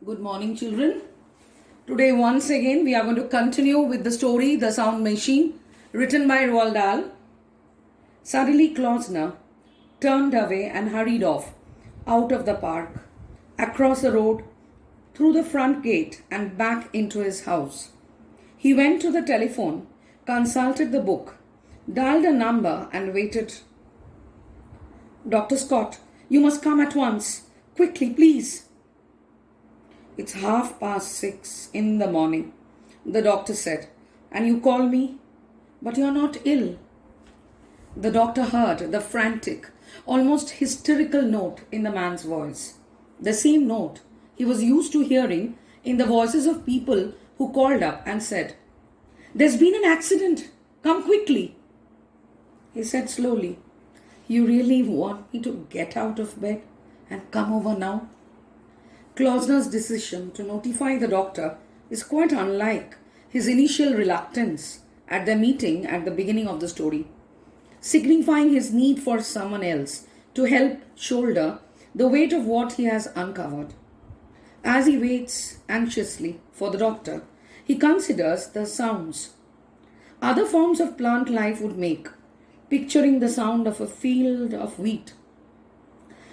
Good morning, children. Today, once again, we are going to continue with the story The Sound Machine, written by Roald Dahl. Suddenly, Klausner turned away and hurried off, out of the park, across the road, through the front gate, and back into his house. He went to the telephone, consulted the book, dialed a number, and waited. Dr. Scott, you must come at once. Quickly, please. It's 6:30 in the morning, the doctor said, and you call me, but you're not ill. The doctor heard the frantic, almost hysterical note in the man's voice, the same note he was used to hearing in the voices of people who called up and said, "There's been an accident. Come quickly." He said slowly, "You really want me to get out of bed and come over now?" Klausner's decision to notify the doctor is quite unlike his initial reluctance at the meeting at the beginning of the story, signifying his need for someone else to help shoulder the weight of what he has uncovered. As he waits anxiously for the doctor, he considers the sounds other forms of plant life would make, picturing the sound of a field of wheat,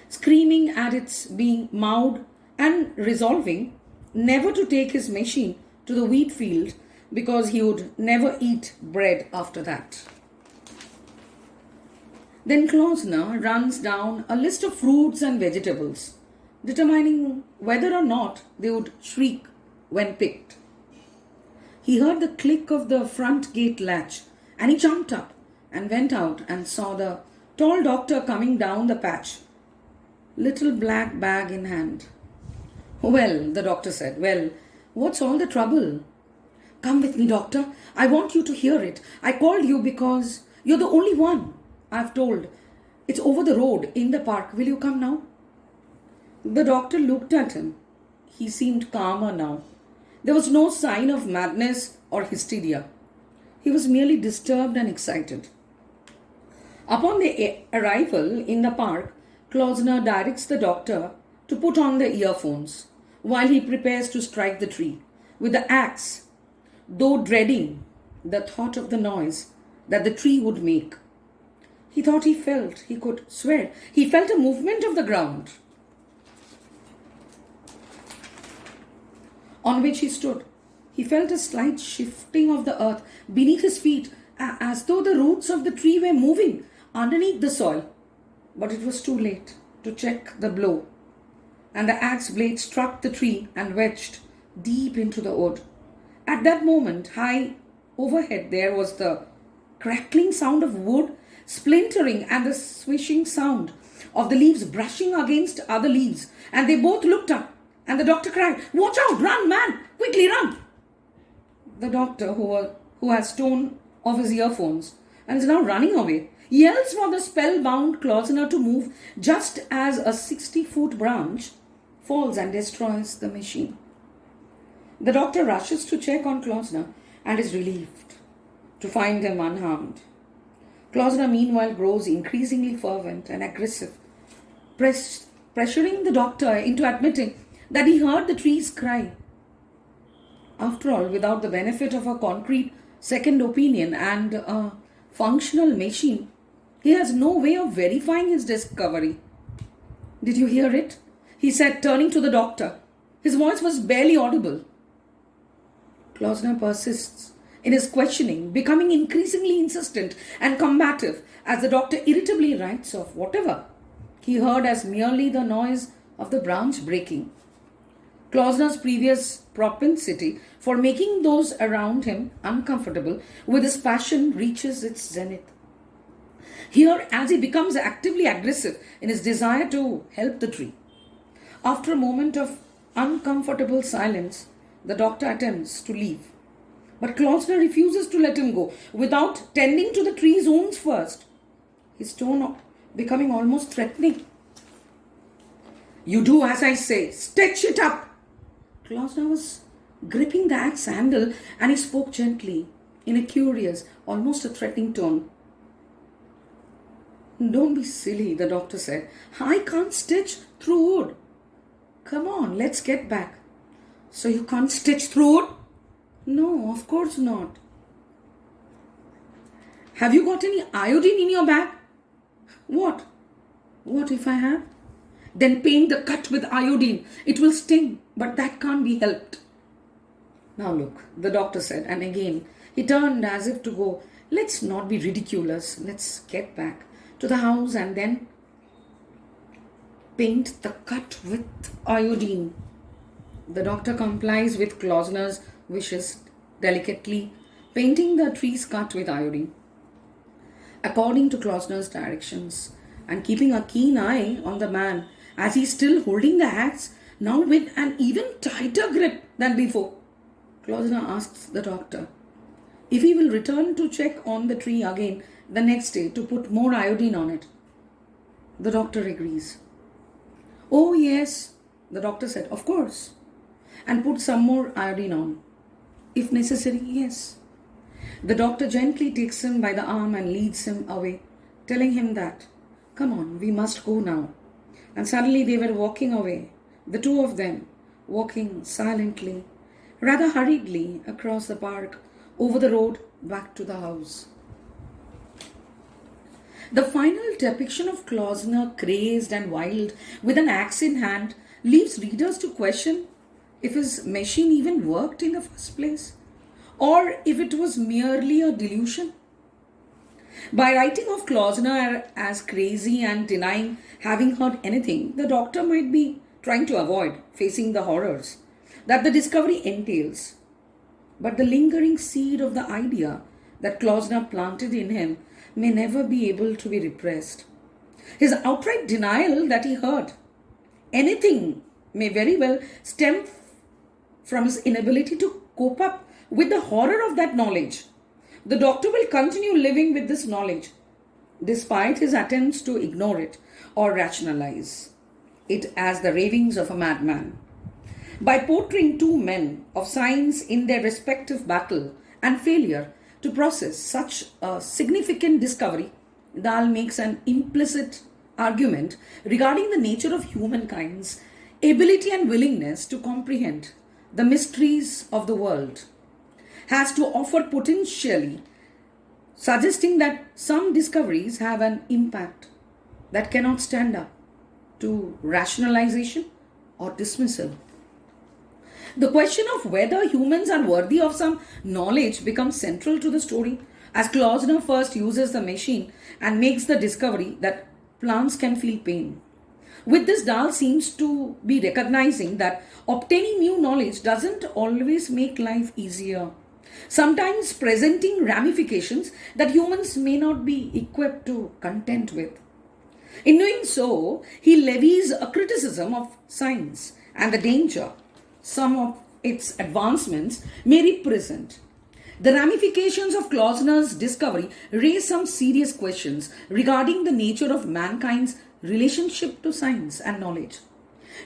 screaming at its being mowed and resolving never to take his machine to the wheat field because he would never eat bread after that. Then Klausner runs down a list of fruits and vegetables, determining whether or not they would shriek when picked. He heard the click of the front gate latch and he jumped up and went out and saw the tall doctor coming down the patch, little black bag in hand. "Well," the doctor said, "well, what's all the trouble?" "Come with me, doctor. I want you to hear it. I called you because you're the only one I've told. It's over the road in the park. Will you come now?" The doctor looked at him. He seemed calmer now. There was no sign of madness or hysteria. He was merely disturbed and excited. Upon their arrival in the park, Klausner directs the doctor to put on the earphones while he prepares to strike the tree with the axe, though dreading the thought of the noise that the tree would make. He thought he could swear, he felt a movement of the ground on which he stood. He felt a slight shifting of the earth beneath his feet, as though the roots of the tree were moving underneath the soil. But it was too late to check the blow, and the axe blade struck the tree and wedged deep into the wood. At that moment, high overhead, there was the crackling sound of wood splintering and the swishing sound of the leaves brushing against other leaves, and they both looked up, and the doctor cried, "Watch out! Run, man! Quickly run!" The doctor, who has torn off his earphones and is now running away, yells for the spellbound Klausner to move just as a 60-foot branch falls and destroys the machine. The doctor rushes to check on Klausner and is relieved to find him unharmed. Klausner meanwhile grows increasingly fervent and aggressive, pressuring the doctor into admitting that he heard the trees cry. After all, without the benefit of a concrete second opinion and a functional machine, he has no way of verifying his discovery. "Did you hear it?" he said, turning to the doctor. His voice was barely audible. Klausner persists in his questioning, becoming increasingly insistent and combative as the doctor irritably writes off whatever he heard as merely the noise of the branch breaking. Klausner's previous propensity for making those around him uncomfortable with his passion reaches its zenith. Here, as he becomes actively aggressive in his desire to help the tree. After a moment of uncomfortable silence, the doctor attempts to leave. But Klausner refuses to let him go without tending to the tree's wounds first, his tone becoming almost threatening. "You do as I say. Stitch it up." Klausner was gripping the axe handle and he spoke gently, in a curious, almost a threatening tone. "Don't be silly," the doctor said. "I can't stitch through wood. Come on, let's get back. So you can't stitch through it? No, of course not. Have you got any iodine in your bag? What? What if I have? Then paint the cut with iodine. It will sting, but that can't be helped. Now look, the doctor said, and again he turned as if to go, let's not be ridiculous. Let's get back to the house and then paint the cut with iodine. The doctor complies with Klausner's wishes, delicately painting the tree's cut with iodine. According to Klausner's directions, and keeping a keen eye on the man as he's still holding the axe, now with an even tighter grip than before, Klausner asks the doctor if he will return to check on the tree again the next day to put more iodine on it. The doctor agrees. Oh yes, the doctor said, of course, and put some more iodine on. If necessary, yes. The doctor gently takes him by the arm and leads him away, telling him that, come on, we must go now. And suddenly they were walking away, the two of them, walking silently, rather hurriedly across the park, over the road, back to the house. The final depiction of Klausner, crazed and wild, with an axe in hand, leaves readers to question if his machine even worked in the first place, or if it was merely a delusion. By writing of Klausner as crazy and denying having heard anything, the doctor might be trying to avoid facing the horrors that the discovery entails. But the lingering seed of the idea that Klausner planted in him may never be able to be repressed. His outright denial that he heard anything may very well stem from his inability to cope up with the horror of that knowledge. The doctor will continue living with this knowledge, despite his attempts to ignore it or rationalize it as the ravings of a madman. By portraying two men of science in their respective battle and failure to process such a significant discovery, Dahl makes an implicit argument regarding the nature of humankind's ability and willingness to comprehend the mysteries of the world, has to offer potentially, suggesting that some discoveries have an impact that cannot stand up to rationalization or dismissal. The question of whether humans are worthy of some knowledge becomes central to the story as Klausner first uses the machine and makes the discovery that plants can feel pain. With this, Dahl seems to be recognizing that obtaining new knowledge doesn't always make life easier, sometimes presenting ramifications that humans may not be equipped to contend with. In doing so, he levies a criticism of science and the danger some of its advancements may represent. The ramifications of Klausner's discovery raise some serious questions regarding the nature of mankind's relationship to science and knowledge.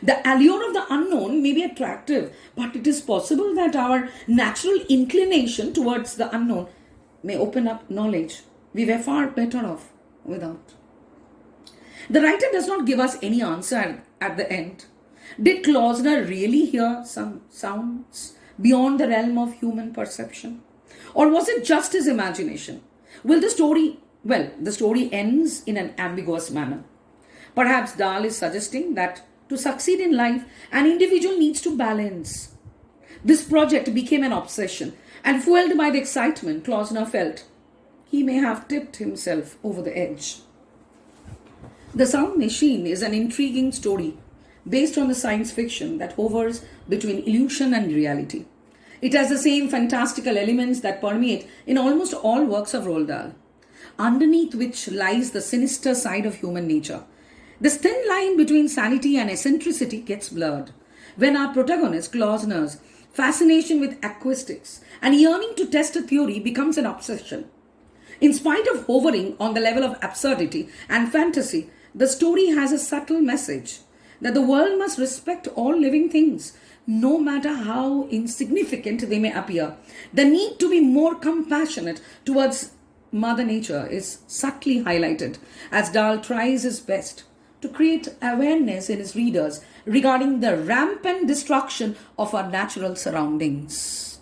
The allure of the unknown may be attractive, but it is possible that our natural inclination towards the unknown may open up knowledge we were far better off without. The writer does not give us any answer at the end. Did Klausner really hear some sounds beyond the realm of human perception? Or was it just his imagination? The story ends in an ambiguous manner. Perhaps Dahl is suggesting that to succeed in life, an individual needs to balance. This project became an obsession, and fueled by the excitement Klausner felt, he may have tipped himself over the edge. The Sound Machine is an intriguing story based on the science fiction that hovers between illusion and reality. It has the same fantastical elements that permeate in almost all works of Roald Dahl, underneath which lies the sinister side of human nature. This thin line between sanity and eccentricity gets blurred when our protagonist, Klausner's fascination with acoustics and yearning to test a theory becomes an obsession. In spite of hovering on the level of absurdity and fantasy, the story has a subtle message that the world must respect all living things, no matter how insignificant they may appear. The need to be more compassionate towards Mother Nature is subtly highlighted as Dahl tries his best to create awareness in his readers regarding the rampant destruction of our natural surroundings.